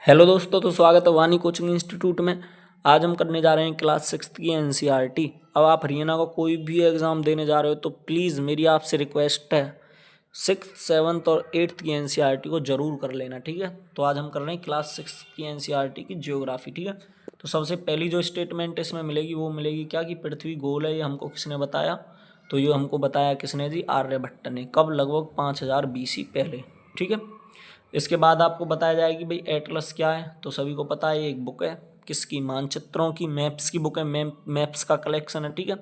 Hello दोस्तों, तो स्वागत है वानी कोचिंग इंस्टीट्यूट में। आज हम करने जा रहे हैं क्लास 6 की एनसीईआरटी। अब आप हरियाणा का कोई भी एग्ज़ाम देने जा रहे हो तो प्लीज़ मेरी आपसे रिक्वेस्ट है 6th 7th और 8th की एनसीईआरटी को ज़रूर कर लेना, ठीक है। तो आज हम कर रहे हैं क्लास 6 की एनसीईआरटी की ज्योग्राफी, ठीक है। तो सबसे पहली जो स्टेटमेंट इसमें मिलेगी वो मिलेगी क्या कि पृथ्वी गोल है। ये हमको किसने बताया? तो ये हमको बताया किसने जी? आर्यभट्ट ने। कब? लगभग 5000 BC पहले, ठीक है। इसके बाद आपको बताया जाएगा कि भाई एटलस क्या है। तो सभी को पता है ये एक बुक है किसकी? मानचित्रों की, मैप्स की बुक है। मैप्स का कलेक्शन है, ठीक है।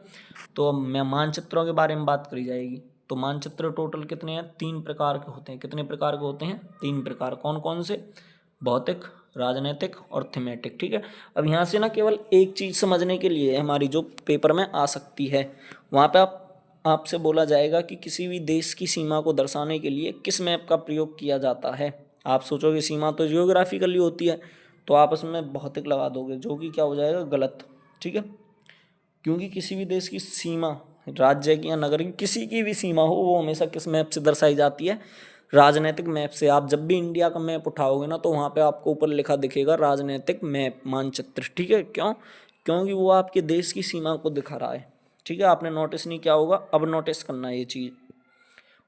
तो मैं मानचित्रों के बारे में बात करी जाएगी। तो मानचित्र टोटल कितने हैं? 3 प्रकार के होते हैं। कितने प्रकार के होते हैं? 3 प्रकार। कौन कौन से? भौतिक, राजनीतिक और थीमेटिक, ठीक है। अब यहाँ से ना केवल एक चीज़ समझने के लिए हमारी जो पेपर में आ सकती है, वहाँ पे आपसे बोला जाएगा कि किसी भी देश की सीमा को दर्शाने के लिए किस मैप का प्रयोग किया जाता है। आप सोचोगे सीमा तो जियोग्राफिकली होती है, तो आप उसमें भौतिक लगा दोगे, जो कि क्या हो जाएगा? गलत, ठीक है। क्योंकि किसी भी देश की सीमा, राज्य की या नगर की, किसी की भी सीमा हो, वो हमेशा किस मैप से दर्शाई जाती है? राजनीतिक मैप से। आप जब भी इंडिया का मैप उठाओगे ना, तो वहाँ पे आपको ऊपर लिखा दिखेगा राजनीतिक मैप, मानचित्र, ठीक है। क्यों? क्योंकि वो आपके देश की सीमा को दिखा रहा है, ठीक है। आपने नोटिस नहीं किया होगा, अब नोटिस करना है ये चीज़।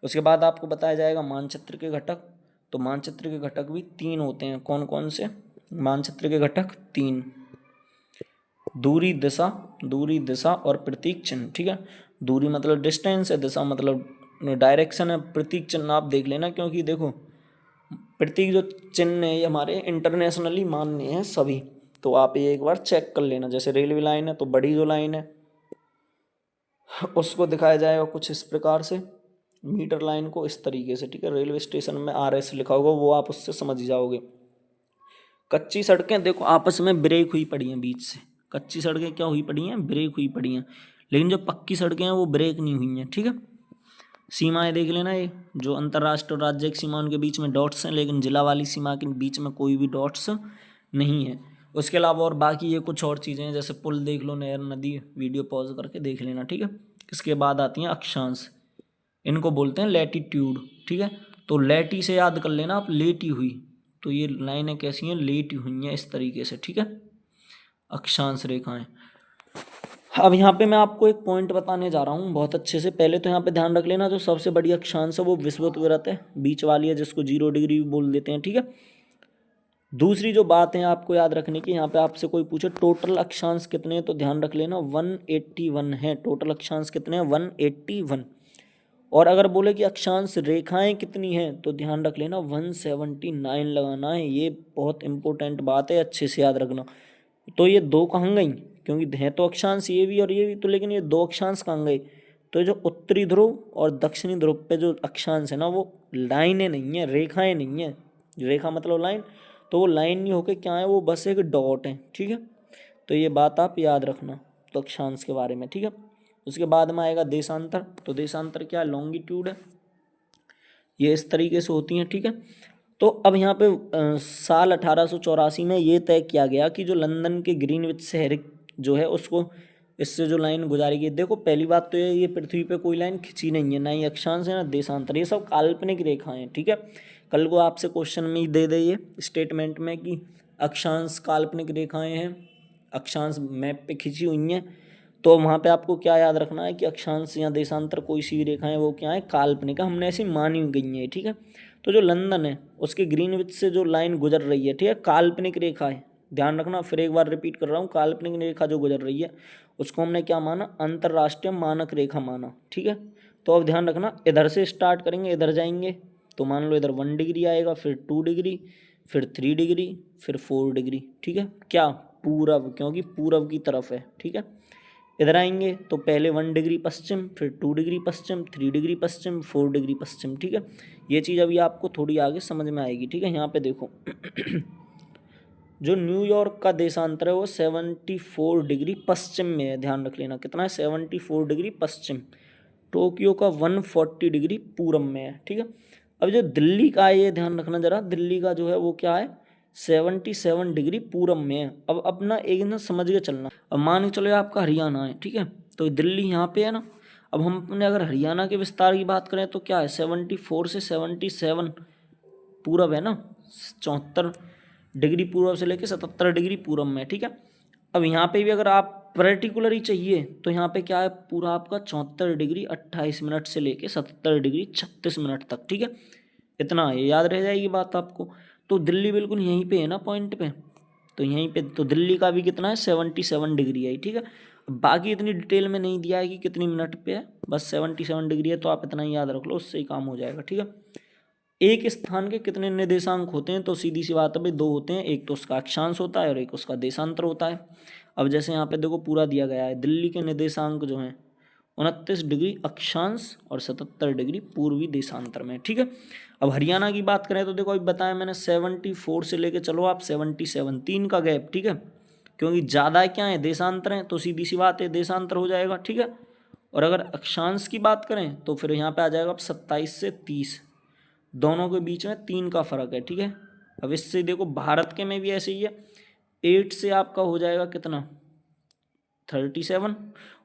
उसके बाद आपको बताया जाएगा मानचित्र के घटक। तो मानचित्र के घटक भी 3 होते हैं। कौन कौन से? मानचित्र के घटक 3: दूरी, दिशा और प्रतीक चिन्ह, ठीक है। दूरी मतलब डिस्टेंस है, दिशा मतलब डायरेक्शन है, प्रतीक चिन्ह आप देख लेना, क्योंकि देखो प्रतीक जो चिन्ह है ये हमारे इंटरनेशनली मान्य हैं सभी। तो आप ये एक बार चेक कर लेना। जैसे रेलवे लाइन है तो बड़ी जो लाइन है उसको दिखाया जाएगा कुछ इस प्रकार से, मीटर लाइन को इस तरीके से, ठीक है। रेलवे स्टेशन में RS लिखा होगा, वो आप उससे समझ जाओगे। कच्ची सड़कें देखो आपस में ब्रेक हुई पड़ी हैं बीच से। कच्ची सड़कें क्या हुई पड़ी हैं? ब्रेक हुई पड़ी हैं। लेकिन जो पक्की सड़कें हैं वो ब्रेक नहीं हुई हैं, ठीक है। सीमाएं देख लेना, ये जो अंतर्राष्ट्रीय और राज्य की सीमा उनके बीच में डॉट्स हैं, लेकिन जिला वाली सीमा के बीच में कोई भी डॉट्स नहीं है। उसके अलावा और बाकी ये कुछ और चीज़ें हैं, जैसे पुल देख लो, नहर, नदी, वीडियो पॉज करके देख लेना, ठीक है। इसके बाद आती हैं अक्षांश। इनको बोलते हैं लैटिट्यूड, ठीक है। तो लेटी से याद कर लेना आप, लेटी हुई। तो ये लाइनें कैसी हैं? लेटी हुई हैं इस तरीके से, ठीक है। अक्षांश रेखाएं। अब यहाँ पे मैं आपको एक पॉइंट बताने जा रहा हूँ बहुत अच्छे से। पहले तो यहाँ पे ध्यान रख लेना, जो सबसे बड़ी अक्षांश है वो विषुवत है, बीच वाली है, जिसको 0 डिग्री भी बोल देते हैं, ठीक है। दूसरी जो बात है आपको याद रखने की, यहाँ पे आपसे कोई पूछे टोटल अक्षांश कितने हैं, तो ध्यान रख लेना 181 है। टोटल अक्षांश कितने हैं? 181। और अगर बोले कि अक्षांश रेखाएं कितनी हैं, तो ध्यान रख लेना 179 लगाना है। ये बहुत इंपॉर्टेंट बात है, अच्छे से याद रखना। तो ये दो कहाँ गई? क्योंकि है तो अक्षांश ये भी और ये भी, तो लेकिन ये 2 अक्षांश कहाँ गए? तो जो उत्तरी ध्रुव और दक्षिणी ध्रुव पे जो अक्षांश है ना, वो लाइनें नहीं है, रेखाएं नहीं है। रेखा मतलब लाइन, तो वो लाइन नहीं होके क्या है, वो बस एक डॉट है, ठीक है। तो ये बात आप याद रखना तो अक्षांश के बारे में, ठीक है। उसके बाद में आएगा देशांतर। तो देशांतर क्या है? लॉन्गिट्यूड है। ये इस तरीके से होती हैं, ठीक है। तो अब यहाँ पे साल 1884 में ये तय किया गया कि जो लंदन के ग्रीनविच शहर जो है उसको, इससे जो लाइन गुजारी गई। देखो पहली बात तो ये पृथ्वी पे कोई लाइन खिंची नहीं है, ना ही अक्षांश है ना देशांतर, ये सब काल्पनिक रेखाएं हैं, ठीक है। कल को आपसे क्वेश्चन में ही दे दे ये स्टेटमेंट में कि अक्षांश काल्पनिक रेखाएं हैं, अक्षांश मैप पे खिंची हुई हैं, तो वहाँ पे आपको क्या याद रखना है कि अक्षांश या देशांतर कोई सी भी रेखाएं वो क्या है? काल्पनिक है, हमने ऐसी मानी गई है, ठीक है। तो जो लंदन है उसके ग्रीनविच से जो लाइन गुजर रही है, ठीक है, काल्पनिक रेखा है। ध्यान रखना, फिर एक बार रिपीट कर रहा हूँ, काल्पनिक रेखा जो गुजर रही है उसको हमने क्या माना? अंतर्राष्ट्रीय मानक रेखा माना, ठीक है। तो अब ध्यान रखना, इधर से स्टार्ट करेंगे, इधर जाएंगे, तो मान लो इधर 1 डिग्री आएगा, फिर 2 डिग्री, फिर 3 डिग्री, फिर 4 डिग्री, ठीक है। क्या? पूरब, क्योंकि पूरब की तरफ है, ठीक है। इधर आएंगे तो पहले 1 डिग्री पश्चिम, फिर 2 डिग्री पश्चिम, 3 डिग्री पश्चिम, 4 डिग्री पश्चिम, ठीक है। ये चीज़ अभी आपको थोड़ी आगे समझ में आएगी, ठीक है। यहाँ पे देखो जो न्यूयॉर्क का देशांतर है वो 74 डिग्री पश्चिम में है, ध्यान रख लेना। कितना है? 74 डिग्री पश्चिम। टोक्यो का 140 डिग्री पूरब में है, ठीक है। अब जो दिल्ली का है, ये ध्यान रखना जरा, दिल्ली का जो है वो क्या है? 77 डिग्री पूरब में है। अब अपना एक ना समझ के चलना, अब मान के चलो ये आपका हरियाणा है, ठीक है, तो दिल्ली यहाँ पे है ना। अब हम अपने अगर हरियाणा के विस्तार की बात करें तो क्या है? 74 से 77 पूरब है ना, 74 डिग्री पूर्व से लेके 77 डिग्री पूरब में, ठीक है। अब यहाँ पे भी अगर आप पर्टिकुलर ही चाहिए तो यहाँ पे क्या है, पूरा आपका 74 डिग्री 28 मिनट से लेके 77 डिग्री 36 मिनट तक, ठीक है। इतना है, याद रह जाएगी बात आपको। तो दिल्ली बिल्कुल यहीं पे है ना पॉइंट पे, तो यहीं पे तो दिल्ली का भी कितना है 77 डिग्री है, ठीक है। बाकी इतनी डिटेल में नहीं दिया है कि कितनी मिनट पे है, बस 77 डिग्री है, तो आप इतना ही याद रख लो, उससे ही काम हो जाएगा, ठीक है। एक स्थान के कितने निर्देशांक होते हैं, तो सीधी सी बात है भाई, दो होते हैं, एक तो उसका अक्षांश होता है और एक उसका देशांतर होता है। अब जैसे यहाँ पे देखो पूरा दिया गया है, दिल्ली के निर्देशांक जो हैं 29 डिग्री अक्षांश और 77 डिग्री पूर्वी देशांतर में, ठीक है। अब हरियाणा की बात करें तो देखो अभी बताया मैंने 74 से लेके चलो आप 77, 3 का गैप, ठीक है। क्योंकि ज़्यादा क्या है, देशांतर है, तो सीधी सी बात है देशांतर हो जाएगा, ठीक है। और अगर अक्षांश की बात करें तो फिर यहाँ पे आ जाएगा अब 27 से 30, दोनों के बीच में 3 का फर्क है, ठीक है। अब इससे देखो भारत के में भी ऐसे ही है, 8 से आपका हो जाएगा कितना 37,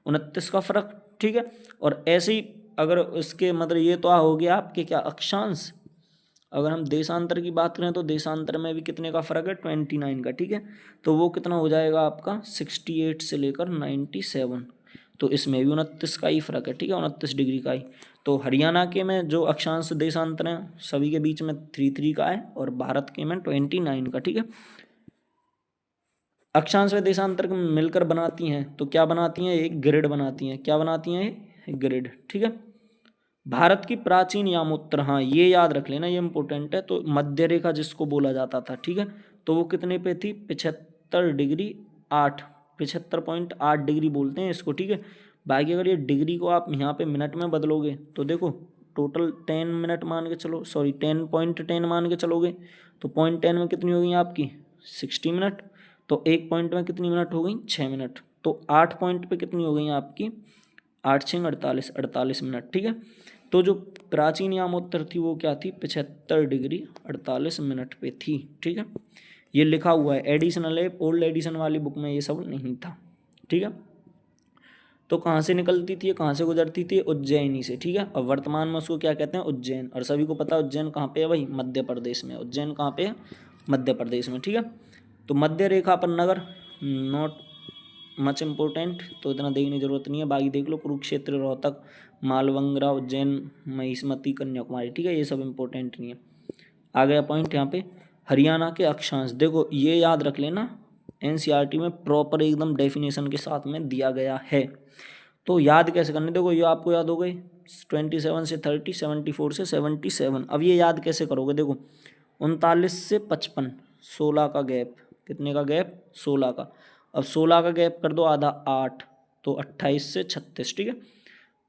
29 का फर्क, ठीक है। और ऐसे ही अगर उसके मतलब ये तो हो गया आपके क्या अक्षांश, अगर हम देशांतर की बात करें तो देशांतर में भी कितने का फर्क है 29 का, ठीक है। तो वो कितना हो जाएगा आपका 68 से लेकर 97, तो इसमें भी 29 का ही फर्क है, ठीक है, 29 डिग्री का ही। तो हरियाणा के में जो अक्षांश देशांतर हैं सभी के बीच में 3 का है और भारत के में 29 का, ठीक है। अक्षांश व देशांतर मिलकर बनाती हैं तो क्या बनाती हैं, एक ग्रिड बनाती हैं, क्या बनाती हैं, एक ग्रिड, ठीक है। भारत की प्राचीन यामोत्तर, हाँ ये याद रख लेना, ये इंपॉर्टेंट है। तो मध्य रेखा जिसको बोला जाता था, ठीक है, तो वो कितने पे थी 75 डिग्री 8, 75.8 डिग्री बोलते हैं इसको, ठीक है। बाकी अगर ये डिग्री को आप यहाँ पे मिनट में बदलोगे तो देखो टोटल 10 मिनट मान के चलो, सॉरी 10.10 मान के चलोगे तो 0.10 में कितनी हो गई आपकी 60 मिनट, तो एक पॉइंट में कितनी मिनट हो गई 6 मिनट, तो 8 पॉइंट पे कितनी हो गई आपकी 8 6 48, 48 मिनट, ठीक है। तो जो प्राचीन यामोत्तर थी वो क्या थी 75 डिग्री 48 मिनट पे थी, ठीक है। ये लिखा हुआ है, एडिशनल है, ओल्ड एडिशन वाली बुक में ये सब नहीं था, ठीक है। तो कहाँ से निकलती थी, कहाँ से गुजरती थी, उज्जैनी से, ठीक है। अब वर्तमान में उसको क्या कहते हैं उज्जैन, और सभी को पता है उज्जैन कहाँ पे है भाई, मध्य प्रदेश में, उज्जैन कहाँ पे है मध्य प्रदेश में, ठीक है। तो मध्य रेखा पर नगर, नॉट मच इम्पोर्टेंट, तो इतना देखने की जरूरत नहीं है, बाकी देख लो कुरुक्षेत्र, रोहतक, मालवंगरा, उज्जैन, महिष्मती, कन्याकुमारी, ठीक है, ये सब इम्पोर्टेंट नहीं है। आ गया पॉइंट यहाँ पे हरियाणा के अक्षांश, देखो ये याद रख लेना, एनसीईआरटी में प्रॉपर एकदम डेफिनेशन के साथ में दिया गया है। तो याद कैसे करने, देखो ये आपको याद हो गई 27 से 30, 74 से 77। अब ये याद कैसे करोगे, देखो 39 से 55, 16 का गैप, कितने का गैप 16 का। अब 16 का गैप कर दो आधा 8, तो 28 से 36, ठीक है।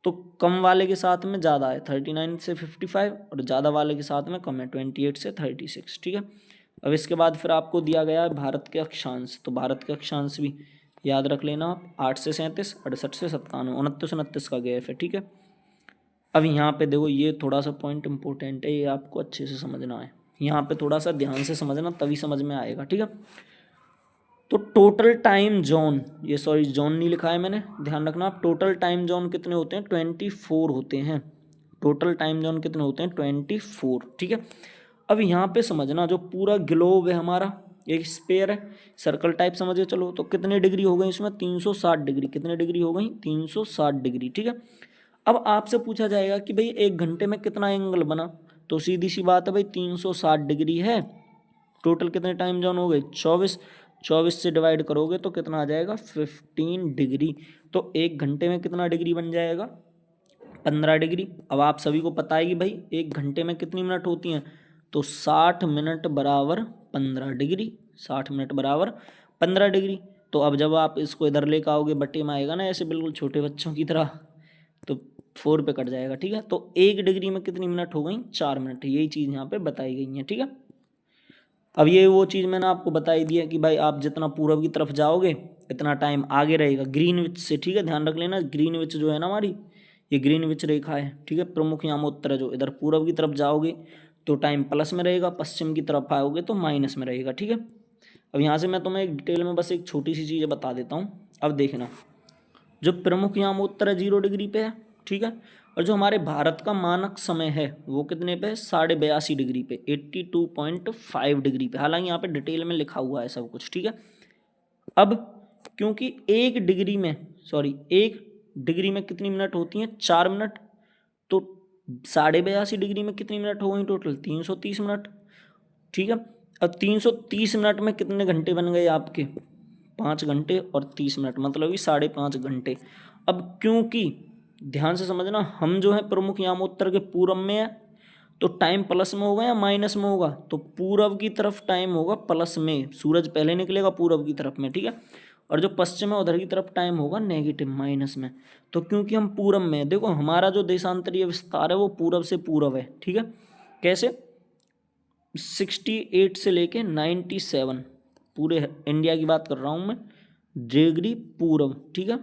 तो कम वाले के साथ में ज़्यादा है 39 से 55 और ज़्यादा वाले के साथ में कम है 28 से 36, ठीक है। अब इसके बाद फिर आपको दिया गया है भारत के अक्षांश, तो भारत के अक्षांश भी याद रख लेना आप, 8 से 37, 68 से 97, 29 29 का गैप है, ठीक है। अब यहाँ पे देखो ये थोड़ा सा पॉइंट इंपॉर्टेंट है, ये आपको अच्छे से समझना है, यहाँ पे थोड़ा सा ध्यान से समझना तभी समझ में आएगा, ठीक है। तो टोटल टाइम जोन, ये सॉरी जोन नहीं लिखा है मैंने, ध्यान रखना आप, टोटल टाइम जोन कितने होते हैं 24 होते हैं, टोटल टाइम जोन कितने होते हैं 24, ठीक है। अब यहाँ पे समझना जो पूरा ग्लोब है हमारा, एक स्पेयर है, सर्कल टाइप समझिए चलो, तो कितने डिग्री हो गई इसमें 360 डिग्री, कितने डिग्री हो गई 360 डिग्री, ठीक है। अब आपसे पूछा जाएगा कि भाई 1 घंटे में कितना एंगल बना, तो सीधी सी बात है भाई 360 डिग्री है, टोटल कितने टाइम जोन हो गए 24, 24 से डिवाइड करोगे तो कितना आ जाएगा 15 डिग्री, तो 1 घंटे में कितना डिग्री बन जाएगा 15 डिग्री। अब आप सभी को पता है कि भाई 1 घंटे में कितनी मिनट होती हैं, तो 60 मिनट बराबर 15 डिग्री, 60 मिनट बराबर 15 डिग्री। तो अब जब आप इसको इधर लेकर आओगे बटे में आएगा ना ऐसे बिल्कुल छोटे बच्चों की तरह, तो 4 पे कट जाएगा, ठीक है। तो 1 डिग्री में कितनी मिनट हो गई 4 मिनट, यही चीज़ यहाँ पे बताई गई है, ठीक है। अब ये वो चीज़ मैंने आपको बताई दी है कि भाई आप जितना पूरब की तरफ जाओगे इतना टाइम आगे रहेगा ग्रीनविच से, ठीक है, ध्यान रख लेना, ग्रीनविच जो है ना हमारी, ये ग्रीनविच रेखा है, ठीक है, प्रमुख यामोत्तर है, जो इधर पूरब की तरफ जाओगे तो टाइम प्लस में रहेगा, पश्चिम की तरफ आओगे तो माइनस में रहेगा, ठीक है। अब यहाँ से मैं तुम्हें एक डिटेल में बस एक छोटी सी चीज़ बता देता हूँ। अब देखना, जो प्रमुख यामोत्तर है 0 डिग्री पे है, ठीक है, और जो हमारे भारत का मानक समय है वो कितने पे, 82.5 डिग्री पे, 82.5 डिग्री पे। हालांकि यहाँ पे डिटेल में लिखा हुआ है सब कुछ, ठीक है। अब क्योंकि एक डिग्री में कितनी मिनट होती हैं, 4 मिनट, तो 82.5 डिग्री में कितनी मिनट हो गई टोटल, 330 मिनट, ठीक है। अब 330 मिनट में कितने घंटे बन गए आपके, 5 घंटे और 30 मिनट, मतलब कि 5.5 घंटे। अब क्योंकि ध्यान से समझना, हम जो है प्रमुख यामोत्तर के पूरब में है, तो टाइम प्लस में होगा या माइनस में होगा, तो पूरब की तरफ टाइम होगा प्लस में, सूरज पहले निकलेगा पूरब की तरफ में, ठीक है। और जो पश्चिम है उधर की तरफ टाइम होगा नेगेटिव, माइनस में। तो क्योंकि हम पूरब में, देखो हमारा जो देशांतरीय विस्तार है वो पूरब से पूरब है, ठीक है। कैसे, 68 से लेके 97, पूरे इंडिया की बात कर रहा हूँ मैं, डिग्री पूरब, ठीक है।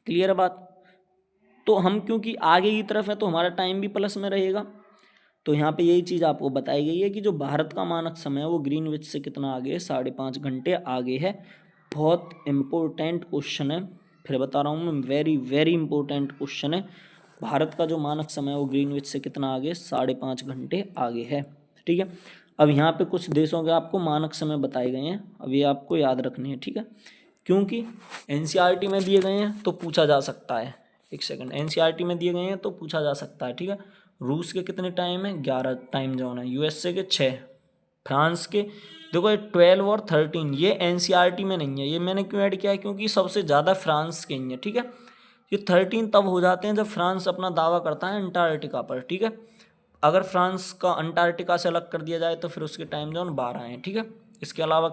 क्लियर है बात। तो हम क्योंकि आगे की तरफ है तो हमारा टाइम भी प्लस में रहेगा। तो यहाँ पे यही चीज़ आपको बताई गई है कि जो भारत का मानक समय है वो ग्रीनविच से कितना आगे है, 5.5 घंटे आगे है। बहुत इंपॉर्टेंट क्वेश्चन है, फिर बता रहा हूँ मैं, वेरी वेरी इंपॉर्टेंट क्वेश्चन है। भारत का जो मानक समय है वो ग्रीनविच से कितना आगे, 5.5 घंटे आगे है, ठीक है। अब यहाँ पे कुछ देशों के आपको मानक समय बताए गए हैं, अब ये आपको याद रखने हैं, ठीक है, क्योंकि एनसीईआरटी में दिए गए हैं तो पूछा जा सकता है। एक सेकंड, एनसीईआरटी में दिए गए हैं तो पूछा जा सकता है, ठीक है। रूस के कितने टाइम है, 11 टाइम जोन है, यूएसए के 6, फ्रांस के देखो ये 12 और 13, ये एनसीईआरटी में नहीं है। ये मैंने क्यों ऐड किया है, क्योंकि सबसे ज़्यादा फ्रांस के ही है, ठीक है। ये 13 तब हो जाते हैं जब फ्रांस अपना दावा करता है अंटार्कटिका पर, ठीक है। अगर फ्रांस का अंटार्कटिका से अलग कर दिया जाए तो फिर उसके टाइम जोन 12 हैं, ठीक है। इसके अलावा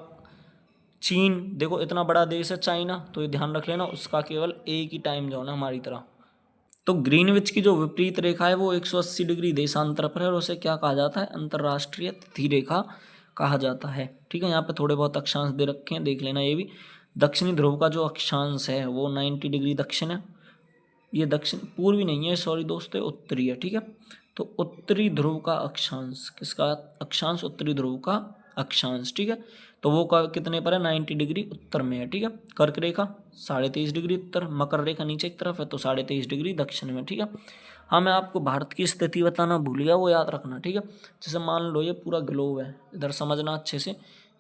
चीन, देखो इतना बड़ा देश है चाइना, तो ये ध्यान रख लेना, उसका केवल एक ही टाइम जोन है हमारी तरह। तो ग्रीनविच की जो विपरीत रेखा है वो 180 डिग्री देशांतर पर है, और उसे क्या कहा जाता है, अंतर्राष्ट्रीय तिथि रेखा कहा जाता है, ठीक है। यहाँ पे थोड़े बहुत अक्षांश दे रखे हैं, देख लेना ये भी। दक्षिणी ध्रुव का जो अक्षांश है वो 90 डिग्री दक्षिण है, ये दक्षिण पूर्वी नहीं है, सॉरी दोस्तों, उत्तरी है, ठीक है। तो उत्तरी ध्रुव का अक्षांश, किसका अक्षांश, उत्तरी ध्रुव का अक्षांश, ठीक है। तो वो कितने पर है, 90 डिग्री उत्तर में है, ठीक है। कर्क रेखा 23.5 डिग्री उत्तर, मकर रेखा नीचे की तरफ है तो 23.5 डिग्री दक्षिण में, ठीक है। हाँ, मैं आपको भारत की स्थिति बताना भूल गया, वो याद रखना, ठीक है। जैसे मान लो ये पूरा ग्लोब है, इधर समझना अच्छे से,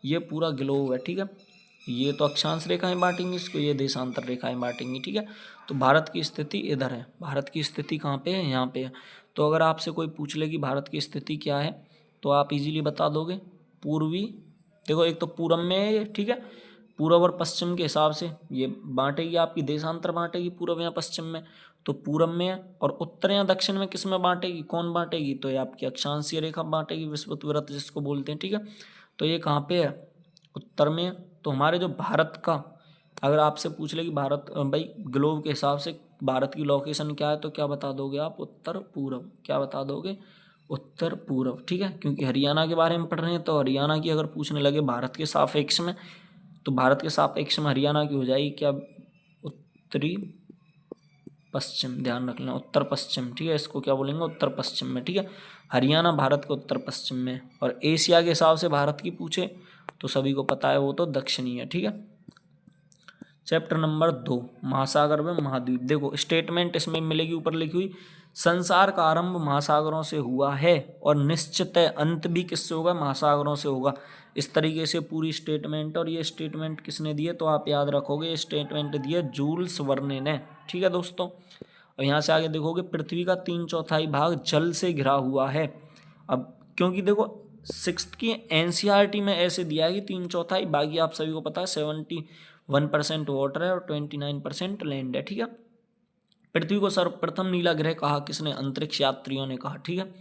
ये पूरा ग्लोब है, ठीक है। ये तो अक्षांश रेखाएं बांटेंगी इसको, ये देशांतर रेखाएं बांटेंगी, ठीक है। तो भारत की स्थिति इधर है, भारत की स्थिति कहाँ पे है, यहाँ पे है। तो अगर आपसे कोई पूछ ले कि भारत की स्थिति क्या है, तो आप इजीली बता दोगे, पूर्वी, देखो एक तो पूरब में है ये, ठीक है, पूरब और पश्चिम के हिसाब से ये बांटेगी, आपकी देशांतर बांटेगी पूरब या पश्चिम में, तो पूरब में है। और उत्तर या दक्षिण में किस में बांटेगी, कौन बांटेगी, तो ये आपकी अक्षांशीय रेखा बांटेगी, विषुवत जिसको बोलते हैं, ठीक है। तो ये कहाँ पे है, उत्तर में है। तो हमारे जो भारत का, अगर आपसे पूछ ले कि भारत भाई ग्लोब के हिसाब से भारत की लोकेशन क्या है, तो क्या बता दोगे आप, उत्तर पूरब, क्या बता दोगे, उत्तर पूरब, ठीक है। क्योंकि हरियाणा के बारे में पढ़ रहे हैं तो हरियाणा की अगर पूछने लगे भारत के सापेक्ष में, तो भारत के सापेक्ष में हरियाणा की हो जाएगी क्या, उत्तरी पश्चिम, ध्यान रख लेना, उत्तर पश्चिम, ठीक है। इसको क्या बोलेंगे, उत्तर पश्चिम में, ठीक है। हरियाणा भारत के उत्तर पश्चिम में। और एशिया के हिसाब से भारत की पूछे तो सभी को पता है वो तो दक्षिणी है, ठीक है। चैप्टर नंबर 2, महासागर व महाद्वीप। देखो स्टेटमेंट इसमें मिलेगी ऊपर लिखी हुई, संसार का आरंभ महासागरों से हुआ है और निश्चित अंत भी किससे होगा, महासागरों से होगा। इस तरीके से पूरी स्टेटमेंट, और ये स्टेटमेंट किसने दिए, तो आप याद रखोगे, ये स्टेटमेंट दिए जूल्स वर्ने ने, ठीक है दोस्तों। और यहाँ से आगे देखोगे, पृथ्वी का 3/4 भाग जल से घिरा हुआ है। अब क्योंकि देखो 6th की एनसीईआरटी में ऐसे दिया है कि 3/4, बाकी आप सभी को पता है 71% वाटर है और 29% लैंड है, ठीक है। पृथ्वी को सर्वप्रथम नीला ग्रह कहा किसने, अंतरिक्ष यात्रियों ने कहा, ठीक है।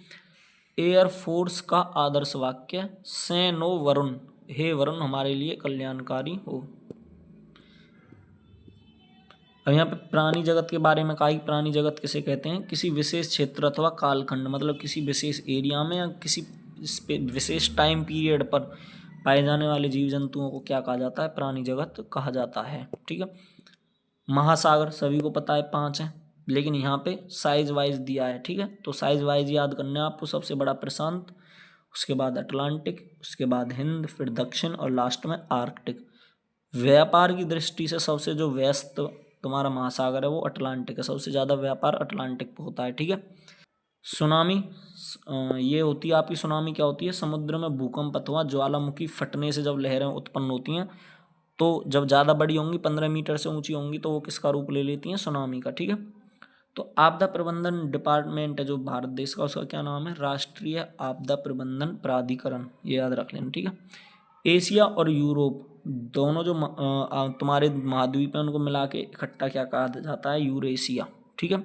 एयरफोर्स का आदर्श वाक्य, से नो वरुण, हे वरुण हमारे लिए कल्याणकारी हो। अब यहाँ पे प्राणी जगत के बारे में कहा कि प्राणी जगत किसे कहते हैं, किसी विशेष क्षेत्र अथवा कालखंड, मतलब किसी विशेष एरिया में या किसी विशेष टाइम पीरियड पर पाए जाने वाले जीव जंतुओं को क्या कहा जाता है, प्राणी जगत कहा जाता है, ठीक है। महासागर सभी को पता है 5 है, लेकिन यहाँ पे साइज वाइज दिया है, ठीक है। तो साइज वाइज याद करना है आपको, सबसे बड़ा प्रशांत, उसके बाद अटलांटिक, उसके बाद हिंद, फिर दक्षिण और लास्ट में आर्कटिक। व्यापार की दृष्टि से सबसे जो व्यस्त तुम्हारा महासागर है वो अटलांटिक है, सबसे ज़्यादा व्यापार अटलांटिक पे होता है, ठीक है। सुनामी, ये होती है आपकी सुनामी, क्या होती है, समुद्र में भूकंप अथवा ज्वालामुखी फटने से जब लहरें उत्पन्न होती हैं, तो जब ज़्यादा बड़ी होंगी 15 मीटर से ऊंची होंगी तो वो किसका रूप ले लेती हैं, सुनामी का, ठीक है। तो आपदा प्रबंधन डिपार्टमेंट है जो भारत देश का, उसका क्या नाम है, राष्ट्रीय आपदा प्रबंधन प्राधिकरण, ये याद रख लेना, ठीक है। एशिया और यूरोप दोनों जो तुम्हारे महाद्वीप हैं उनको मिला के इकट्ठा क्या कहा जाता है, यूरेशिया, ठीक है।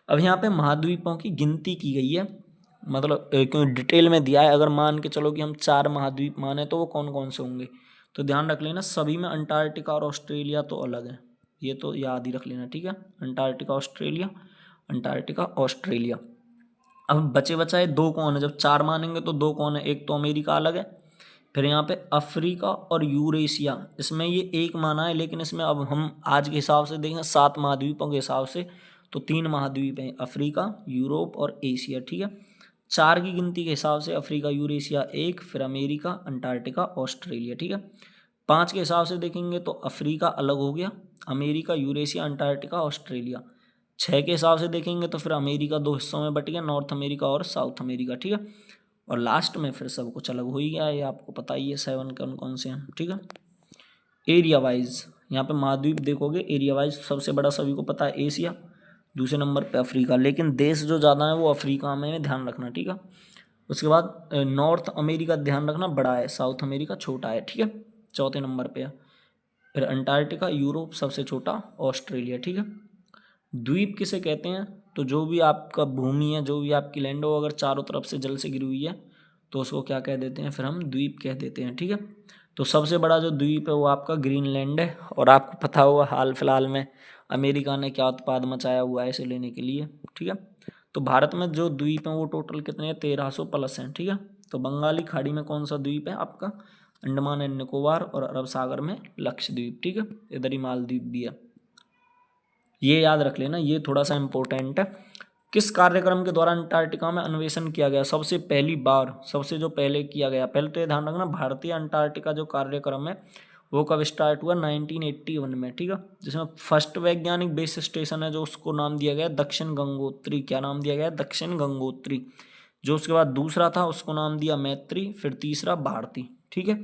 अब यहाँ पे महाद्वीपों की गिनती की गई है, मतलब क्यों डिटेल में दिया है, अगर मान के चलो कि हम 4 महाद्वीप माने तो वो कौन कौन से होंगे, तो ध्यान रख लेना सभी में अंटार्कटिका और ऑस्ट्रेलिया तो अलग है, ये तो याद ही रख लेना, ठीक है। Antarctica Australia, Antarctica Australia. अब बचे बचाए 2 कौन है, जब 4 मानेंगे तो 2 कौन है, एक तो अमेरिका अलग है, फिर यहाँ पे अफ्रीका और यूरेशिया, इसमें ये 1 माना है, लेकिन इसमें अब हम आज के हिसाब से देखें 7 महाद्वीपों के हिसाब से तो 3 महाद्वीप हैं, अफ्रीका, यूरोप और एशिया, ठीक है। 4 की गिनती के हिसाब से अफ्रीका, यूरेशिया 1, फिर अमेरिका, अंटार्कटिका, ऑस्ट्रेलिया, ठीक है। 5 के हिसाब से देखेंगे तो अफ्रीका अलग हो गया, अमेरिका, यूरेशिया, अंटार्कटिका, ऑस्ट्रेलिया। 6 के हिसाब से देखेंगे तो फिर अमेरिका 2 हिस्सों में बट गया, नॉर्थ अमेरिका और साउथ अमेरिका, ठीक है। और लास्ट में फिर सब कुछ अलग हो ही गया है, ये आपको पता ही है 7 कौन कौन से हैं, ठीक है। एरिया वाइज यहाँ पे महाद्वीप देखोगे एरिया वाइज सबसे बड़ा सभी को पता है एशिया, दूसरे नंबर पे अफ्रीका, लेकिन देश जो ज़्यादा है वो अफ्रीका में, ध्यान रखना, ठीक है। उसके बाद नॉर्थ अमेरिका ध्यान रखना बड़ा है, साउथ अमेरिका छोटा है, ठीक है, चौथे नंबर पे है। फिर अंटार्कटिका, यूरोप सबसे छोटा, ऑस्ट्रेलिया, ठीक है। द्वीप किसे कहते हैं, तो जो भी आपका भूमि है, जो भी आपकी लैंड हो, अगर चारों तरफ से जल से घिरी हुई है तो उसको क्या कह देते हैं, फिर हम द्वीप कह देते हैं, ठीक है। तो सबसे बड़ा जो द्वीप है वो आपका ग्रीनलैंड है, और आपको पता होगा हाल फिलहाल में अमेरिका ने क्या उत्पाद मचाया हुआ है इसे लेने के लिए, ठीक है। तो भारत में जो द्वीप हैं वो टोटल कितने हैं, 1300 प्लस हैं, ठीक है। तो बंगाली खाड़ी में कौन सा द्वीप है आपका, अंडमान एंड निकोबार, और अरब सागर में लक्षद्वीप, ठीक है, इधर ही मालदीव भी है, ये याद रख लेना, ये थोड़ा सा इंपॉर्टेंट है। किस कार्यक्रम के द्वारा अंटार्कटिका में अन्वेषण किया गया, सबसे पहली बार, सबसे जो पहले किया गया, पहले तो ये ध्यान रखना भारतीय अंटार्कटिका जो कार्यक्रम है वो कब स्टार्ट हुआ, 1981 में, ठीक है। जिसमें फर्स्ट वैज्ञानिक बेस स्टेशन है जो उसको नाम दिया गया दक्षिण गंगोत्री, क्या नाम दिया गया, दक्षिण गंगोत्री। जो उसके बाद दूसरा था उसको नाम दिया मैत्री, फिर तीसरा भारती, ठीक है।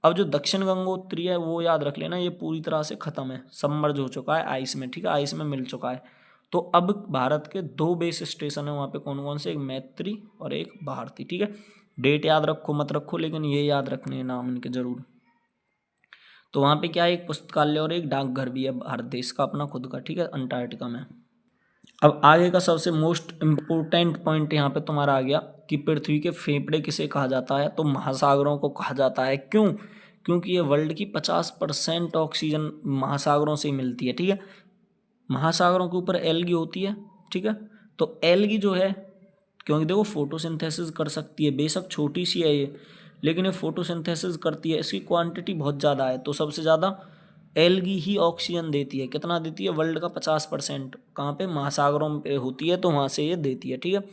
अब जो दक्षिण गंगोत्री है वो याद रख लेना, ये पूरी तरह से खत्म है, सबमर्ज हो चुका है आइस में, ठीक है, आइस में मिल चुका है। तो अब भारत के 2 बेस स्टेशन है वहाँ पे, कौन कौन से, एक मैत्री और एक भारती, ठीक है। डेट याद रखो मत रखो, लेकिन ये याद रखने हैं नाम इनके जरूर। तो वहाँ पे क्या है, एक पुस्तकालय और एक डाकघर भी है भारत देश का अपना खुद का, ठीक है, अंटार्कटिका में। अब आगे का सबसे मोस्ट इम्पोर्टेंट पॉइंट यहाँ पे तुम्हारा आ गया कि पृथ्वी के फेफड़े किसे कहा जाता है, तो महासागरों को कहा जाता है, क्यों, क्योंकि ये वर्ल्ड की 50% ऑक्सीजन महासागरों से ही मिलती है, ठीक है। महासागरों के ऊपर एल्गी होती है, ठीक है। तो एल्गी जो है, क्योंकि देखो फोटोसिंथेसिस कर सकती है, बेशक छोटी सी है ये, लेकिन ये फोटोसिंथेसिस करती है, इसकी क्वांटिटी बहुत ज़्यादा है, तो सबसे ज़्यादा एल्गी ही ऑक्सीजन देती है, कितना देती है, वर्ल्ड का 50%, कहाँ पे, महासागरों पे होती है, तो वहाँ से ये देती है, ठीक है।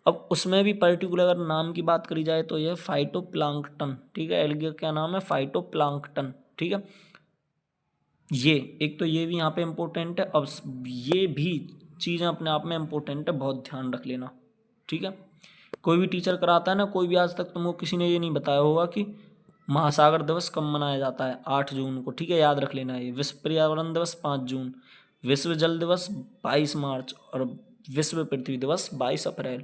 अब उसमें भी पर्टिकुलर अगर नाम की बात करी जाए तो ये फाइटोप्लांक्टन, ठीक है, एल्गी का क्या नाम है, फाइटोप्लांक्टन, ठीक है। ये एक तो ये भी यहाँ पे इम्पोर्टेंट है, अब ये भी चीज़ें अपने आप में इम्पोर्टेंट है, बहुत ध्यान रख लेना, ठीक है। कोई भी टीचर कराता है ना, कोई भी आज तक तुमको किसी ने ये नहीं बताया होगा कि महासागर दिवस कब मनाया जाता है, 8 जून को, ठीक है, याद रख लेना। ये विश्व पर्यावरण दिवस 5 जून, विश्व जल दिवस 22 मार्च, और विश्व पृथ्वी दिवस 22 अप्रैल।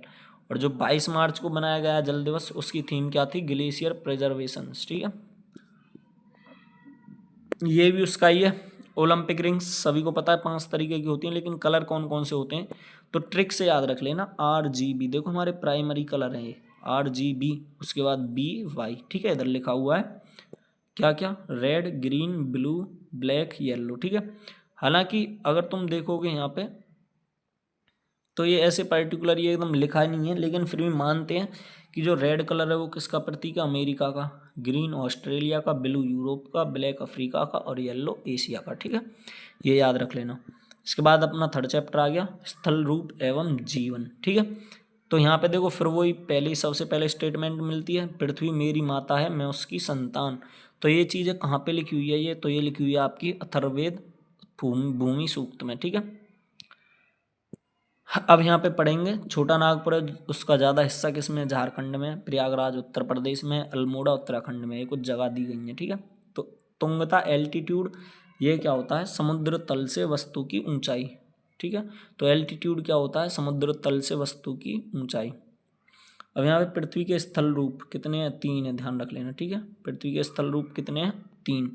और जो 22 मार्च को बनाया गया जल दिवस, उसकी थीम क्या थी, ग्लेशियर प्रिजर्वेशन, ठीक है। ये भी उसका ही है। ओलंपिक रिंग्स सभी को पता है 5 तरीके की होती हैं, लेकिन कलर कौन कौन से होते हैं, तो ट्रिक से याद रख लेना, RGB, देखो हमारे प्राइमरी कलर हैं ये, RGB, उसके बाद BY, ठीक है, इधर लिखा हुआ है क्या क्या, red, green, blue, black, yellow, ठीक है। हालांकि अगर तुम देखोगे यहाँ पे तो ये ऐसे पर्टिकुलर ये एकदम लिखा नहीं है, लेकिन फिर भी मानते हैं कि जो रेड कलर है वो किसका प्रतीक है, अमेरिका का, ग्रीन ऑस्ट्रेलिया का, ब्लू यूरोप का, ब्लैक अफ्रीका का, और येलो एशिया का, ठीक है, ये याद रख लेना। इसके बाद अपना थर्ड चैप्टर आ गया, स्थल रूप एवं जीवन, ठीक है। तो यहाँ पे देखो फिर वही पहले सबसे पहले स्टेटमेंट मिलती है, पृथ्वी मेरी माता है, मैं उसकी संतान। तो ये चीज़ें कहाँ पे लिखी हुई है, ये तो ये लिखी हुई है आपकी अथर्ववेद भूमि सूक्त में, ठीक है। अब यहाँ पे पढ़ेंगे छोटा नागपुर है, उसका ज़्यादा हिस्सा किस में, झारखंड में, प्रयागराज उत्तर प्रदेश में, अल्मोड़ा उत्तराखंड में, ये कुछ जगह दी गई है, ठीक है। तो तुंगता एल्टीट्यूड ये क्या होता है, समुद्र तल से वस्तु की ऊंचाई, ठीक है। तो एल्टीट्यूड क्या होता है, समुद्र तल से वस्तु की ऊंचाई। अब यहाँ पे पृथ्वी के स्थल रूप कितने हैं, 3 है, ध्यान रख लेना, ठीक है। पृथ्वी के स्थल रूप कितने हैं, 3।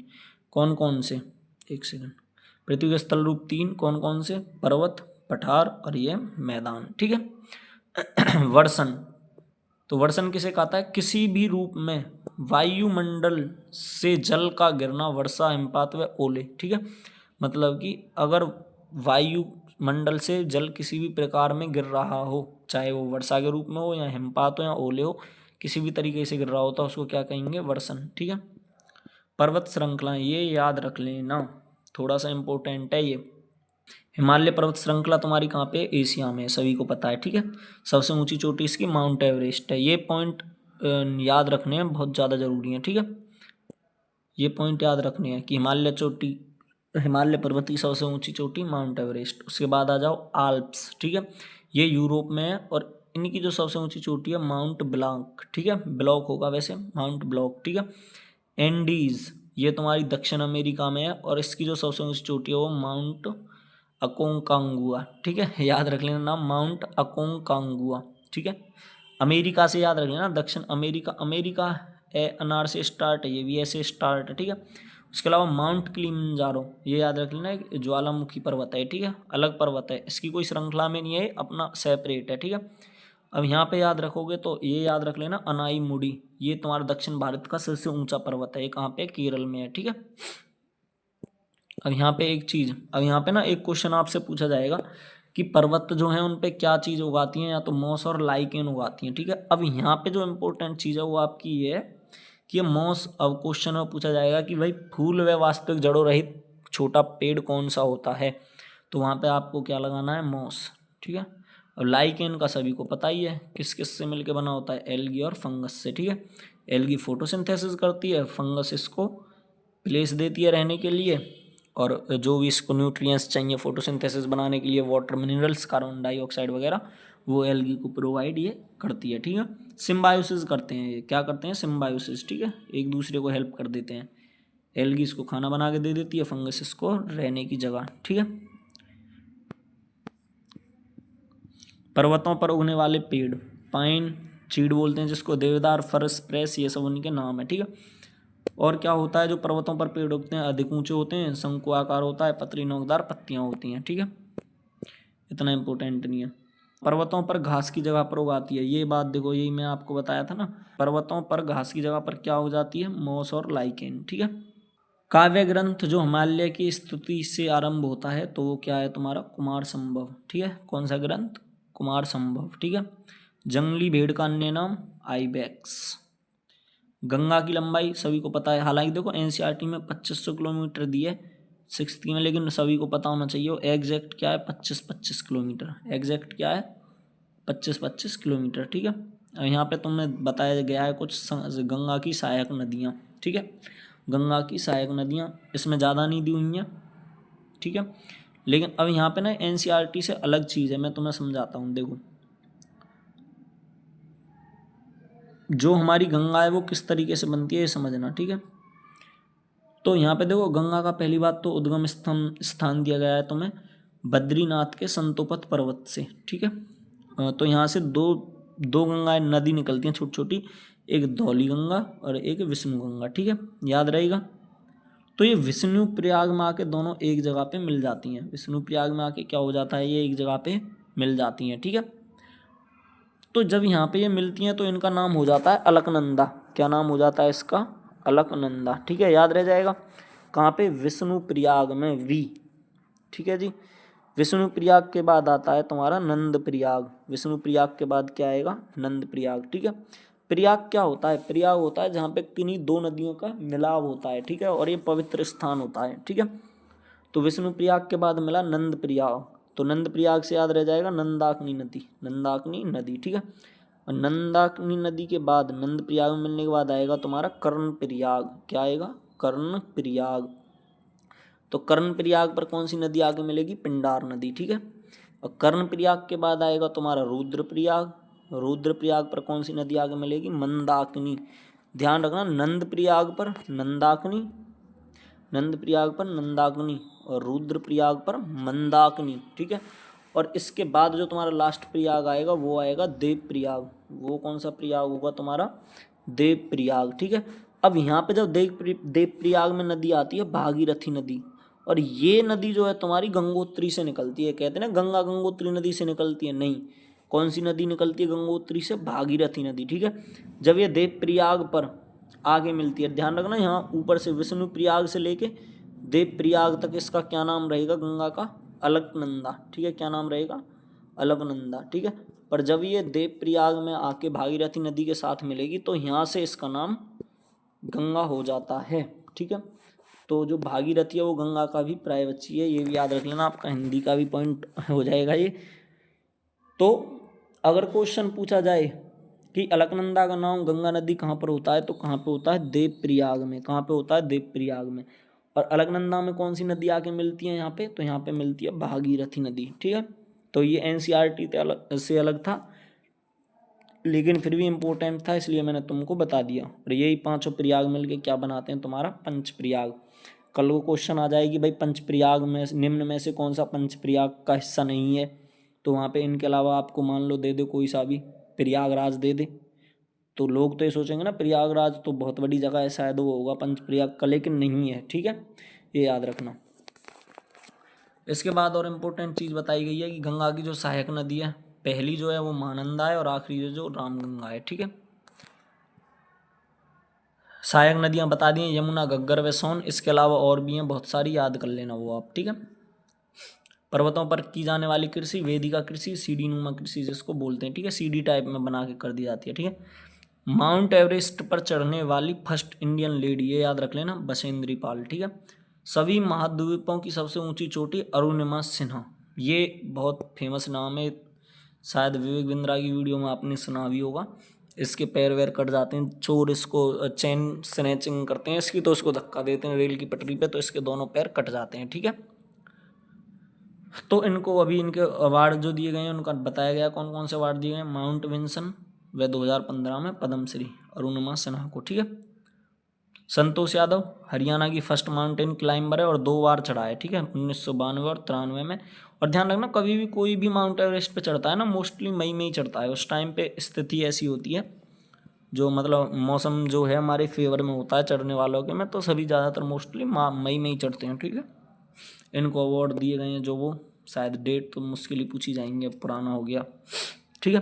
कौन कौन से, एक सेकंड, पृथ्वी के स्थल रूप 3 कौन कौन से, पर्वत, पठार और ये मैदान, ठीक है। वर्षण, तो वर्षण किसे कहता है, किसी भी रूप में वायुमंडल से जल का गिरना, वर्षा, हिमपात व ओले, ठीक है। मतलब कि अगर वायुमंडल से जल किसी भी प्रकार में गिर रहा हो, चाहे वो वर्षा के रूप में हो या हिमपात हो या ओले हो, किसी भी तरीके से गिर रहा होता है उसको क्या कहेंगे, वर्षण, ठीक है। पर्वत श्रृंखला, ये याद रख लेना, थोड़ा सा इंपॉर्टेंट है ये। हिमालय पर्वत श्रृंखला तुम्हारी कहाँ पे, एशिया में, सभी को पता है, ठीक है। सबसे ऊंची चोटी इसकी माउंट एवरेस्ट है। ये पॉइंट याद रखने हैं, बहुत ज़्यादा जरूरी है, ठीक है। ये पॉइंट याद रखने हैं कि हिमालय पर्वत की सबसे ऊंची चोटी माउंट एवरेस्ट। उसके बाद आ जाओ आल्प्स, ठीक है, ये यूरोप में है, और इनकी जो सबसे ऊंची चोटी है माउंट ब्लांक, ठीक है, ब्लॉक होगा वैसे, माउंट ब्लॉक, ठीक है। एंडीज ये तुम्हारी दक्षिण अमेरिका में है, और इसकी जो सबसे ऊंची चोटी है वो माउंट अकोंकागुआ, ठीक है, याद रख लेना नाम, माउंट अकोंकागुआ, ठीक है। अमेरिका से याद रख लेना, दक्षिण अमेरिका, अमेरिका अनार से स्टार्ट है, ये भी ऐसे स्टार्ट है, ठीक है। उसके अलावा माउंट किलिमंजारो ये याद रख लेना, एक ज्वालामुखी पर्वत है, ठीक है, अलग पर्वत है, इसकी कोई श्रृंखला में नहीं है, अपना सेपरेट है, ठीक है। अब यहाँ पे याद रखोगे तो ये याद रख लेना, अनाई मुडी ये तुम्हारा दक्षिण भारत का सबसे ऊंचा पर्वत है, ये कहाँ पे, केरल में है, ठीक है। अब यहाँ पे एक चीज, अब यहाँ पे ना एक क्वेश्चन आपसे पूछा जाएगा कि पर्वत जो है उन पे क्या चीज उगाती हैं, या तो मॉस और लाइकेन उगाती हैं, ठीक है। अब यहाँ पे जो इम्पोर्टेंट चीज है वो आपकी ये है कि ये मॉस, अब क्वेश्चन में पूछा जाएगा कि भाई फूल व वास्तविक जड़ों रहित छोटा पेड़ कौन सा होता है, तो वहाँ पे आपको क्या लगाना है, मॉस, ठीक है। और लाइकेन का सभी को पता ही है, किस किस से मिलकर बना होता है, एल्गी और फंगस से, ठीक है। एल्गी फोटोसिंथेसिस करती है, फंगस इसको प्लेस देती है रहने के लिए, और जो भी इसको न्यूट्रिएंट्स चाहिए फोटोसिंथेसिस बनाने के लिए, वाटर, मिनरल्स, कार्बन डाइऑक्साइड वगैरह, वो एल्गी को प्रोवाइड ये करती है, ठीक है। सिम्बायोसिस करते हैं, ये क्या करते हैं, सिम्बायोसिस, ठीक है, एक दूसरे को हेल्प कर देते हैं। एल्गी इसको खाना बना के दे देती है, फंगस इसको रहने की जगह, ठीक है। पर्वतों पर उगने वाले पेड़, पाइन, चीड़ बोलते हैं जिसको, देवदार, फर, स्प्रेस, ये सब उनके नाम है, ठीक है। और क्या होता है, जो पर्वतों पर पेड़ उगते हैं अधिक ऊंचे होते हैं, शंकु आकार होता है, पतली नोकदार पत्तियां होती हैं, ठीक है, इतना इंपॉर्टेंट नहीं है। पर्वतों पर घास की जगह पर उगाती है, ये बात देखो, यही मैं आपको बताया था ना, पर्वतों पर घास की जगह पर क्या हो जाती है, मॉस और लाइकेन, ठीक है। काव्य ग्रंथ जो हिमालय की स्तुति से आरंभ होता है तो वो क्या है तुम्हारा, कुमार संभव, ठीक है। कौन सा ग्रंथ, कुमार संभव, ठीक है। जंगली भेड़ का अन्य नाम, आइबेक्स। गंगा की लंबाई सभी को पता है, हालांकि देखो एनसीईआरटी में 2500 किलोमीटर दी है 6th में, लेकिन सभी को पता होना चाहिए वो एग्जैक्ट क्या है, 25-25 किलोमीटर, एग्जैक्ट क्या है, 25-25 किलोमीटर, ठीक है। अब यहाँ पे तुम्हें बताया गया है कुछ गंगा की सहायक नदियाँ, ठीक है, गंगा की सहायक नदियाँ, इसमें ज़्यादा नहीं दी हुई हैं, ठीक है। लेकिन अब यहाँ पे ना एनसीईआरटी से अलग चीज़ है, मैं तुम्हें समझाता हूँ, देखो जो हमारी गंगा है वो किस तरीके से बनती है ये समझना, ठीक है। तो यहाँ पे देखो गंगा का पहली बात तो उद्गम स्थान दिया गया है तुम्हें बद्रीनाथ के संतोपत पर्वत से, ठीक है। तो यहाँ से दो दो गंगाएं नदी निकलती हैं छोटी छोटी, एक धौली गंगा और एक विष्णु गंगा, ठीक है, याद रहेगा। तो ये विष्णु प्रयाग में आके दोनों एक जगह पे मिल जाती हैं, विष्णु प्रयाग में आके क्या हो जाता है, ये एक जगह पे मिल जाती हैं, ठीक है। तो जब यहाँ पे ये मिलती हैं तो इनका नाम हो जाता है अलकनंदा, क्या नाम हो जाता है इसका, अलकनंदा, ठीक है, याद रह जाएगा। कहाँ पे, विष्णु प्रयाग में, वी, ठीक है जी। विष्णु प्रयाग के बाद आता है तुम्हारा नंद प्रयाग, विष्णु प्रयाग के बाद क्या आएगा, नंद प्रयाग, ठीक है। प्रयाग क्या होता है, प्रयाग होता है जहाँ पे किन्हीं दो नदियों का मिलाव होता है, ठीक है, और ये पवित्र स्थान होता है, ठीक है। तो विष्णु प्रयाग के बाद मिला नंद प्रयाग, तो नंद प्रयाग से याद रह जाएगा नंदाकिनी नदी, नंदाकिनी नदी, ठीक है। और नंदाकिनी नदी के बाद नंद प्रयाग मिलने के बाद आएगा तुम्हारा कर्ण प्रयाग, क्या आएगा, कर्ण प्रयाग। तो कर्णप्रयाग पर कौन सी नदी आगे मिलेगी? पिंडार नदी, ठीक है। और कर्णप्रयाग के बाद आएगा तुम्हारा रुद्रप्रयाग। रुद्रप्रयाग पर कौन सी नदी आगे मिलेगी? मंदाकिनी। ध्यान रखना, नंदप्रयाग पर नंदाकिनी, नंदप्रयाग पर नंदाकिनी और रुद्रप्रयाग पर मंदाकिनी, ठीक है। और इसके बाद जो तुम्हारा लास्ट प्रयाग आएगा वो आएगा देवप्रयाग। वो कौन सा प्रयाग होगा तुम्हारा? देवप्रयाग, ठीक है। अब यहाँ पे जब देवप्रयाग में नदी आती है भागीरथी नदी, और ये नदी जो है तुम्हारी गंगोत्री से निकलती है। कहते हैं ना गंगा गंगोत्री नदी से निकलती है, नहीं। कौन सी नदी निकलती है गंगोत्री से? भागीरथी नदी, ठीक है। जब ये देवप्रयाग पर आगे मिलती है, ध्यान रखना यहाँ ऊपर से विष्णुप्रयाग से लेके देवप्रयाग तक इसका क्या नाम रहेगा गंगा का? अलकनंदा, ठीक है। क्या नाम रहेगा? अलकनंदा, ठीक है। पर जब ये देवप्रयाग में आके भागीरथी नदी के साथ मिलेगी तो यहाँ से इसका नाम गंगा हो जाता है, ठीक है। तो जो भागीरथी है वो गंगा का भी पर्यायवाची है, ये भी याद रख लेना, आपका हिंदी का भी पॉइंट हो जाएगा ये। तो अगर क्वेश्चन पूछा जाए कि अलकनंदा का नाम गंगा नदी कहाँ पर होता है, तो कहाँ पे होता है? देवप्रयाग में। कहाँ पे होता है? देवप्रयाग में। और अलकनंदा में कौन सी नदी आके मिलती है यहाँ पे? तो यहाँ पे मिलती है भागीरथी नदी, ठीक है। तो ये एनसीईआरटी से अलग था, लेकिन फिर भी इम्पोर्टेंट था, इसलिए मैंने तुमको बता दिया। और यही पांचों प्रयाग मिलके क्या बनाते हैं? तुम्हारा पंचप्रयाग। कल को क्वेश्चन आ जाएगी भाई पंचप्रयाग में निम्न में से कौन सा पंचप्रयाग का हिस्सा नहीं है, तो वहाँ पे इनके अलावा आपको मान लो दे दे कोई सा भी, प्रयागराज दे दे, तो लोग तो ये सोचेंगे ना प्रयागराज तो बहुत बड़ी जगह है, शायद वो होगा पंचप्रयाग का, लेकिन नहीं है, ठीक है। ये याद रखना। इसके बाद और इम्पोर्टेंट चीज़ बताई गई है कि गंगा की जो सहायक नदी है, पहली जो है वो महानंदा है और आखिरी जो रामगंगा है, ठीक है। सहायक नदियाँ बता दी हैं, यमुना, घग्गर व सोन। इसके अलावा और भी हैं बहुत सारी, याद कर लेना वो आप, ठीक है। पर्वतों पर की जाने वाली कृषि वेदिका कृषि, सीढ़ी नुमा कृषि जिसको बोलते हैं, ठीक है। सीढ़ी टाइप में बना के कर दी जाती है, ठीक है। माउंट एवरेस्ट पर चढ़ने वाली फर्स्ट इंडियन लेडी, ये याद रख लेना, बछेंद्री पाल, ठीक है। सभी महाद्वीपों की सबसे ऊंची चोटी अरुणिमा सिन्हा, ये बहुत फेमस नाम है, शायद विवेक बिंद्रा की वीडियो में आपने सुना भी होगा। इसके पैर वैर कट जाते हैं, चोर इसको चेन स्नैचिंग करते हैं इसकी, तो इसको धक्का देते हैं रेल की पटरी पे, तो इसके दोनों पैर कट जाते हैं, ठीक है। तो इनको अभी इनके अवार्ड जो दिए गए हैं उनका बताया गया कौन कौन से अवार्ड दिए गए। माउंट विंसन व 2015 में पद्मश्री अरुणिमा सिन्हा को, ठीक है। संतोष यादव हरियाणा की फर्स्ट माउंटेन क्लाइंबर है और 2 बार चढ़ा है, ठीक है, 1992 और 93 में। और ध्यान रखना कभी भी कोई भी माउंट एवरेस्ट पे चढ़ता है ना, मोस्टली मई में ही चढ़ता है। उस टाइम पे स्थिति ऐसी होती है, जो मतलब मौसम जो है हमारे फेवर में होता है चढ़ने वालों के में, तो सभी ज़्यादातर मोस्टली मई में ही चढ़ते हैं, ठीक है। इनको अवार्ड दिए गए हैं जो वो शायद डेट तो मुश्किल ही पूछी जाएंगे, पुराना हो गया, ठीक है।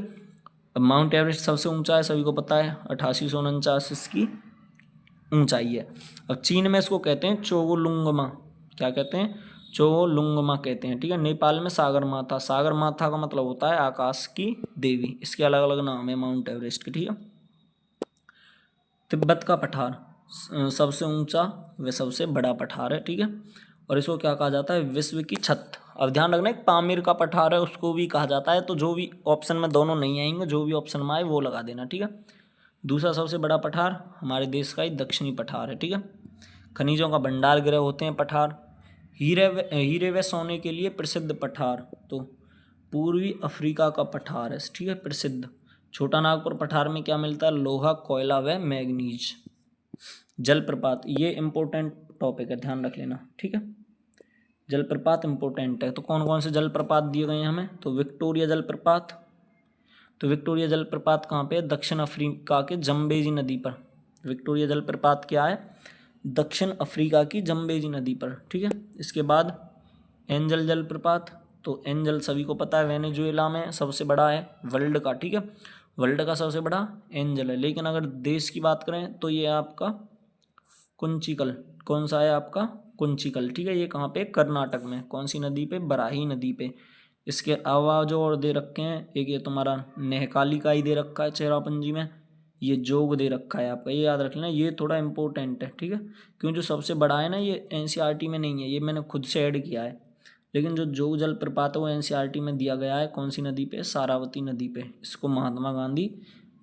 अब माउंट एवरेस्ट सबसे ऊंचा है, सभी को पता है, 8849 इसकी ऊंचाई है। अब चीन में इसको कहते हैं चोगोलुंगमा, क्या कहते हैं? चोगोलुंगमा कहते हैं, ठीक है। नेपाल में सागर माथा, सागर माथा का मतलब होता है आकाश की देवी। इसके अलग अलग नाम है माउंट एवरेस्ट के, ठीक है। तिब्बत का पठार सबसे ऊंचा व सबसे बड़ा पठार है, ठीक है। और इसको क्या कहा जाता है? विश्व की छत। अब ध्यान रखना एक पामीर का पठार है उसको भी कहा जाता है, तो जो भी ऑप्शन में दोनों नहीं आएंगे, जो भी ऑप्शन में आए वो लगा देना, ठीक है। दूसरा सबसे बड़ा पठार हमारे देश का ही दक्षिणी पठार है, ठीक है। खनिजों का भंडार गृह होते हैं पठार। हीरे व सोने के लिए प्रसिद्ध पठार, तो पूर्वी अफ्रीका का पठार है, ठीक है, प्रसिद्ध। छोटा नागपुर पठार में क्या मिलता है? लोहा, कोयला व मैग्नीज। जलप्रपात, ये इंपॉर्टेंट टॉपिक है, ध्यान रख लेना, ठीक है। जलप्रपात इंपॉर्टेंट है, तो कौन कौन से जलप्रपात दिए गए हैं हमें? तो विक्टोरिया जलप्रपात, तो विक्टोरिया जलप्रपात कहाँ पे है? दक्षिण अफ्रीका के जम्बेजी नदी पर। विक्टोरिया जलप्रपात क्या है? दक्षिण अफ्रीका की जम्बेजी नदी पर, ठीक है। इसके बाद एंजल जलप्रपात, तो एंजल सभी को पता है वेनेजुएला में सबसे बड़ा है वर्ल्ड का, ठीक है। वर्ल्ड का सबसे बड़ा एंजल है, लेकिन अगर देश की बात करें तो ये आपका कुंचिकल, कौन सा है आपका? कुंचिकल, ठीक है। ये कहाँ पे? कर्नाटक में। कौन सी नदी पे? बराही नदी पे। इसके अलावा जो और दे रखे हैं, एक ये तुम्हारा नहकाली का ही दे रखा है चेरापूंजी में, ये जोग दे रखा है आपका, ये याद रख लेना, ये थोड़ा इंपॉर्टेंट है, ठीक है। क्यों? जो सबसे बड़ा है ना ये एनसीईआरटी में नहीं है, ये मैंने खुद से ऐड किया है, लेकिन जो जोग जलप्रपात है वो एनसीईआरटी में दिया गया है। कौन सी नदी पे? सारावती नदी पे। इसको महात्मा गांधी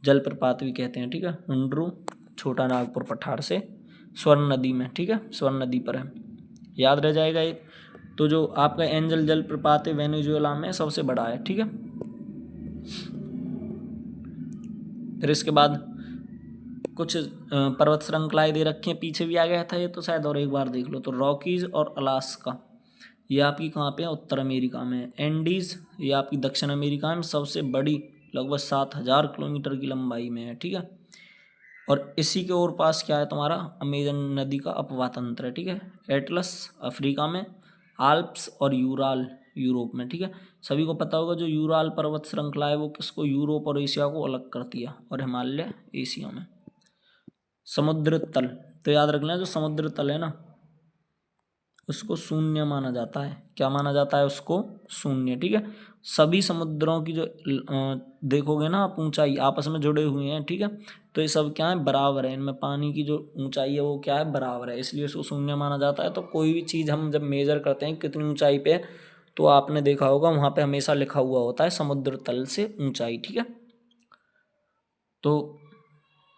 जलप्रपात भी कहते हैं, ठीक है। हुंड्रू छोटा नागपुर पठार से स्वर्ण नदी में, ठीक है, स्वर्ण नदी पर है। याद रह जाएगा एक। तो जो आपका एंजल जलप्रपात है वेनेजुएला में सबसे बड़ा है, ठीक है। फिर इसके बाद कुछ पर्वत श्रृंखलाएं दे रखी हैं, पीछे भी आ गया था ये तो शायद, और एक बार देख लो। तो रॉकीज और अलास्का ये आपकी कहाँ पे है, उत्तर अमेरिका में है। एंडीज ये आपकी दक्षिण अमेरिका में सबसे बड़ी, लगभग 7,000 किलोमीटर की लंबाई में है, ठीक है। और इसी के और पास क्या है तुम्हारा, अमेजन नदी का अपवाह तंत्र है, ठीक है। एटलस अफ्रीका में, आल्प्स और यूराल यूरोप में, ठीक है। सभी को पता होगा जो यूराल पर्वत श्रृंखला है वो किसको, यूरोप और एशिया को अलग करती है, और हिमालय एशिया में। समुद्र तल, तो याद रखना जो समुद्र तल है ना उसको शून्य माना जाता है। क्या माना जाता है उसको, शून्य, ठीक है। सभी समुद्रों की जो देखोगे ना आप ऊंचाई आपस में जुड़े हुए हैं, ठीक है। तो ये सब क्या है, बराबर है, इनमें पानी की जो ऊंचाई है वो क्या है, बराबर है, इसलिए उसको शून्य माना जाता है। तो कोई भी चीज़ हम जब मेजर करते हैं कितनी ऊंचाई पे है, तो आपने देखा होगा वहाँ पे हमेशा लिखा हुआ होता है समुद्र तल से ऊंचाई, ठीक है। तो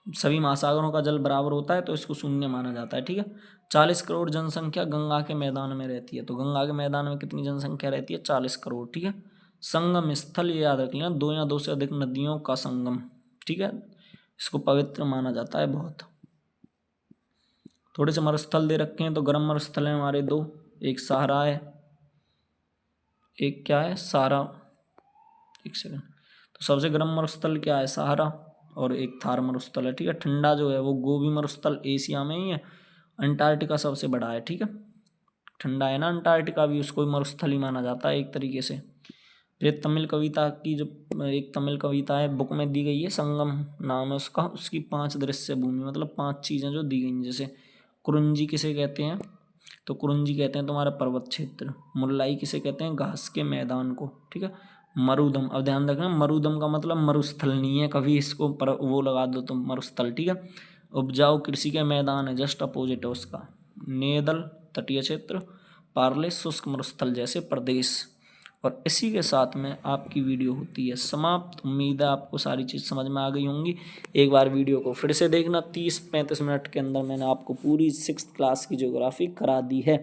सभी महासागरों का जल बराबर होता है तो इसको शून्य माना जाता है, ठीक है। 40 करोड़ जनसंख्या गंगा के मैदान में रहती है। तो गंगा के मैदान में कितनी जनसंख्या रहती है, 40 करोड़, ठीक है। संगम स्थल ये याद रख लेना, 2 या 2 से अधिक नदियों का संगम, ठीक है। इसको पवित्र माना जाता है बहुत। थोड़े से मरुस्थल दे रखे हैं, तो गर्म मरुस्थल है हमारे 2, एक सहारा है, एक क्या है, सारा, एक सेकंड। तो सबसे गर्म मरुस्थल क्या है, सहारा, और एक थार मरुस्थल है, ठीक है। ठंडा जो है वो गोबी मरुस्थल एशिया में ही है। अंटार्कटिका सबसे बड़ा है, ठीक है। ठंडा है ना अंटार्कटिका भी, उसको भी मरुस्थल ही माना जाता है एक तरीके से। फिर तमिल कविता की जो एक तमिल कविता है बुक में दी गई है, संगम नाम है उसका, उसकी 5 दृश्य भूमि, मतलब 5 चीज़ें जो दी गई, जैसे कुरुंजी किसे कहते हैं, तो कुरुंजी कहते हैं तुम्हारा पर्वत क्षेत्र। मुल्लाई किसे कहते हैं, घास के मैदान को, ठीक है। मरुदम, अब ध्यान रखना मरुदम का मतलब मरुस्थल नहीं है, कभी इसको पर वो लगा दो तुम मरुस्थल, ठीक है। उपजाऊ कृषि के मैदान है, जस्ट अपोजिट है उसका। नेदल तटीय क्षेत्र, पार्ले शुष्क मरुस्थल जैसे प्रदेश। और इसी के साथ में आपकी वीडियो होती है समाप्त। उम्मीद है आपको सारी चीज़ समझ में आ गई होंगी। एक बार वीडियो को फिर से देखना, 30-35 मिनट के अंदर मैंने आपको पूरी 6th क्लास की ज्योग्राफी करा दी है।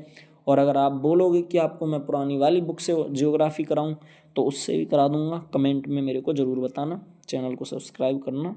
और अगर आप बोलोगे कि आपको मैं पुरानी वाली बुक से ज्योग्राफी कराऊं तो उससे भी करा दूंगा। कमेंट में मेरे को ज़रूर बताना, चैनल को सब्सक्राइब करना।